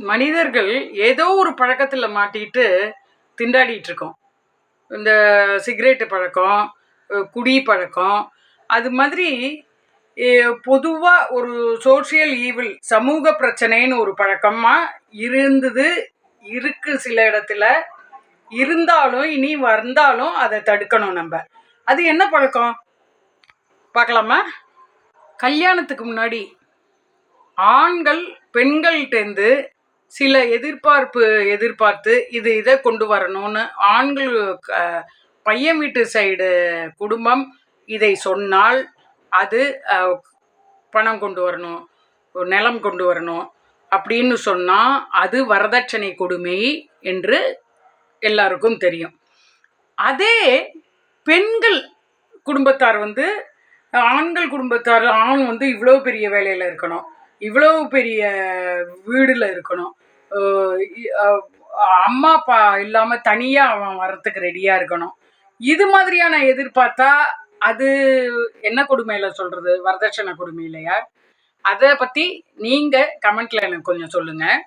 மனிதர்கள் ஏதோ ஒரு பழக்கத்தில் மாட்டிட்டு திண்டாடிட்டு இருக்கோம். இந்த சிகரெட்டு பழக்கம், குடி பழக்கம், அது மாதிரி பொதுவாக ஒரு சோஷியல் ஈவில், சமூக பிரச்சனைன்னு ஒரு பழக்கமாக இருந்தது, இருக்கு சில இடத்துல. இருந்தாலும் இனி வந்தாலும் அதை தடுக்கணும் நம்ம. அது என்ன பழக்கம் பார்க்கலாமா? கல்யாணத்துக்கு முன்னாடி ஆண்கள் பெண்கள்கிட்டேருந்து சில எதிர்பார்த்து இதை கொண்டு வரணும்னு ஆண்கள் பையன் வீட்டு சைடு குடும்பம் இதை சொன்னால் அது பணம் கொண்டு வரணும், நிலம் கொண்டு வரணும் அப்படின்னு சொன்னால் அது வரதட்சணை கொடுமை என்று எல்லாருக்கும் தெரியும். அதே பெண்கள் குடும்பத்தார் ஆண்கள் குடும்பத்தார், ஆண் இவ்வளோ பெரிய வேலையில் இருக்கணும், இவ்வளோ பெரிய வீடில் இருக்கணும், அம்மா அப்பா இல்லாமல் தனியாக அவன் வரத்துக்கு ரெடியாக இருக்கணும். இது மாதிரியான எதிர்பார்த்தா அது என்ன கொடுமையில் சொல்கிறது? வரதட்சணை கொடுமை இல்லையா? அதை பற்றி நீங்கள் கமெண்ட்டில் எனக்கு கொஞ்சம் சொல்லுங்கள்.